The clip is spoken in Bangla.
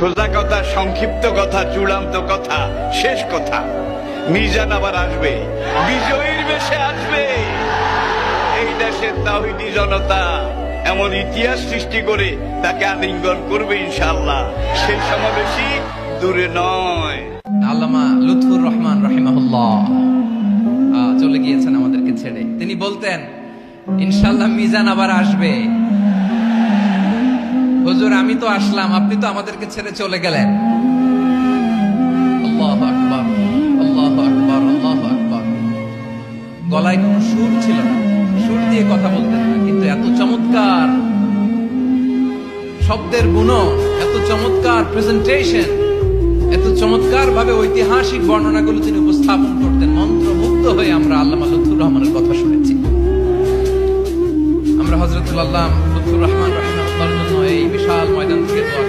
সোজা কথা, সংক্ষিপ্ত কথা, চূড়ান্ত কথা, শেষ কথা, মিজান আবার আসবে, বিজয়ীর বেশে আসবে। এই দেশের তাওহীদি জনতা এমন ইতিহাস সৃষ্টি করে তাকে আলিঙ্গন করবে ইনশাআল্লাহ। সেই সমাবেশই দূরে নয়। আল্লামা লুৎফুর রহমান রাহিমাহুল্লাহ চলে গিয়েছেন আমাদেরকে ছেড়ে। তিনি বলতেন, ইনশাআল্লাহ মিজান আবার আসবে। হুজুর, আমি তো আসলাম, আপনি তো আমাদেরকে ছেড়ে চলে গেলেন। আল্লাহু আকবার, আল্লাহু আকবার, আল্লাহু আকবার। গলায় কোনো সুর ছিল না, সুর দিয়ে কথা বলতেন না, কিন্তু এত চমৎকার শব্দের গুণ, এত চমৎকার প্রেজেন্টেশন, এত চমৎকার ভাবে ঐতিহাসিক বর্ণনাগুলো তিনি উপস্থাপন করতেন। মন্ত্রমুগ্ধ হয়ে আমরা আল্লামা লুৎফুর রহমানের কথা শুনেছি। আমরা হযরতুল আল্লামা লুৎফুর রহমান রাহিমাহুল্লাহর জন্য এই বিশাল ময়দান থেকে দোয়া